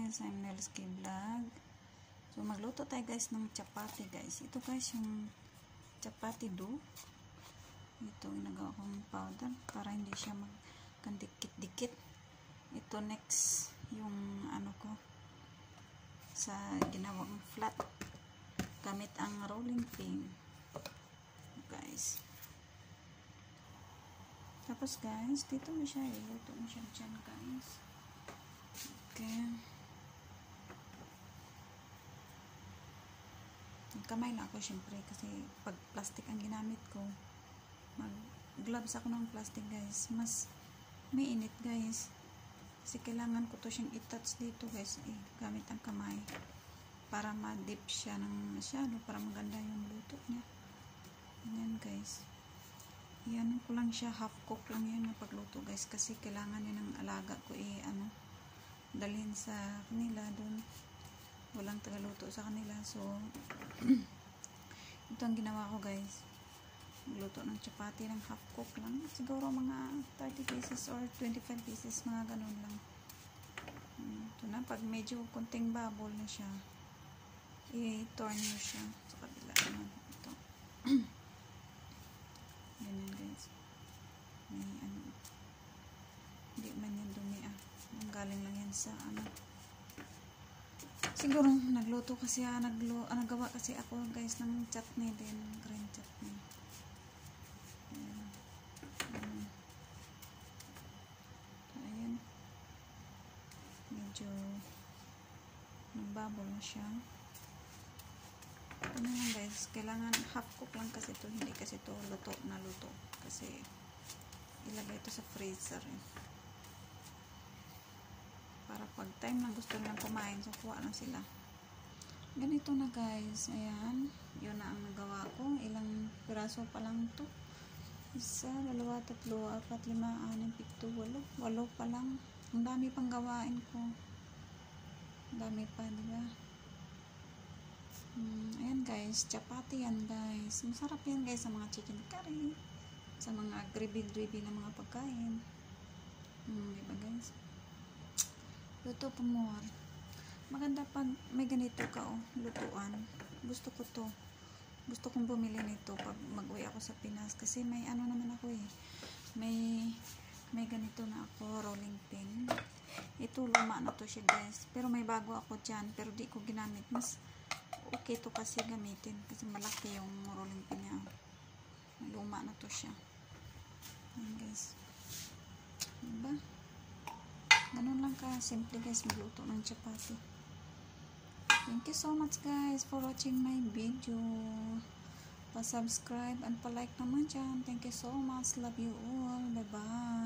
guys, I'm Nelsky Vlog. So magluto tayo guys ng chapati guys. Ito guys yung chapati dough. Ito ginagawa kong powder para hindi siya magkandikit-dikit. Ito next yung ano ko sa ginawang flat gamit ang rolling pin guys. Tapos guys, dito mo siya iluto mo siya dyan guys. Okay. Kamay lang ako syempre kasi pag plastic ang ginamit ko, mag gloves ako ng plastic guys, mas may init guys kasi kailangan ko to siyang i-touch dito guys gamit ang kamay para ma-dip siya ng masyado para maganda yung luto niya. Ayan guys, yan ko lang siya, half cook lang yan na pagluto guys kasi kailangan yan ng alaga ko dalhin sa kanila doon, walang tagaluto sa kanila. So ito ang ginawa ko guys, luto ng chapati ng half cook lang, siguro mga 30 pieces or 25 pieces, mga ganun lang. Ito na, pag medyo konting bubble na siya, i-turn mo siya sa kabila naman. Ito ganyan guys, may ano, hindi man yan dumi ang galing lang yan sa ano, siguro nagluto kasi nagawa kasi ako guys ng chutney din, green chutney. Ayan, medyo nagbabol na siya. Ito na lang guys, kailangan half cook lang kasi ito, hindi kasi ito luto na luto kasi ilagay ito sa freezer para pag time na gusto nilang kumain, so kuha lang sila. Ganito na guys, ayan, yun na ang nagawa ko. Ilang piraso pa lang to, 1, 2, 3, 4, 5, 6, 7, 8, 8 pa lang. Ang dami pang gawain ko, ang dami pa, diba? Ayan guys, chapati yan guys, masarap yan guys sa mga chicken curry, sa mga gravy na mga pagkain. Diba guys, luto pa more. Maganda pag may ganito ka lutuan. Gusto ko to, gusto kong bumili nito pag mag-uwi ako sa Pinas kasi may ano naman ako may ganito na ako, rolling pin. Ito luma na to siya guys, pero may bago ako dyan pero di ko ginamit. Mas okay to kasi gamitin kasi malaki yung rolling pin niya, luma na to siya. Ayan guys, diba? Ganun lang ka simple guys magluto ng chapati. Thank you so much guys for watching my video. Pa-subscribe and pa-like naman dyan. Thank you so much. Love you all. Bye bye.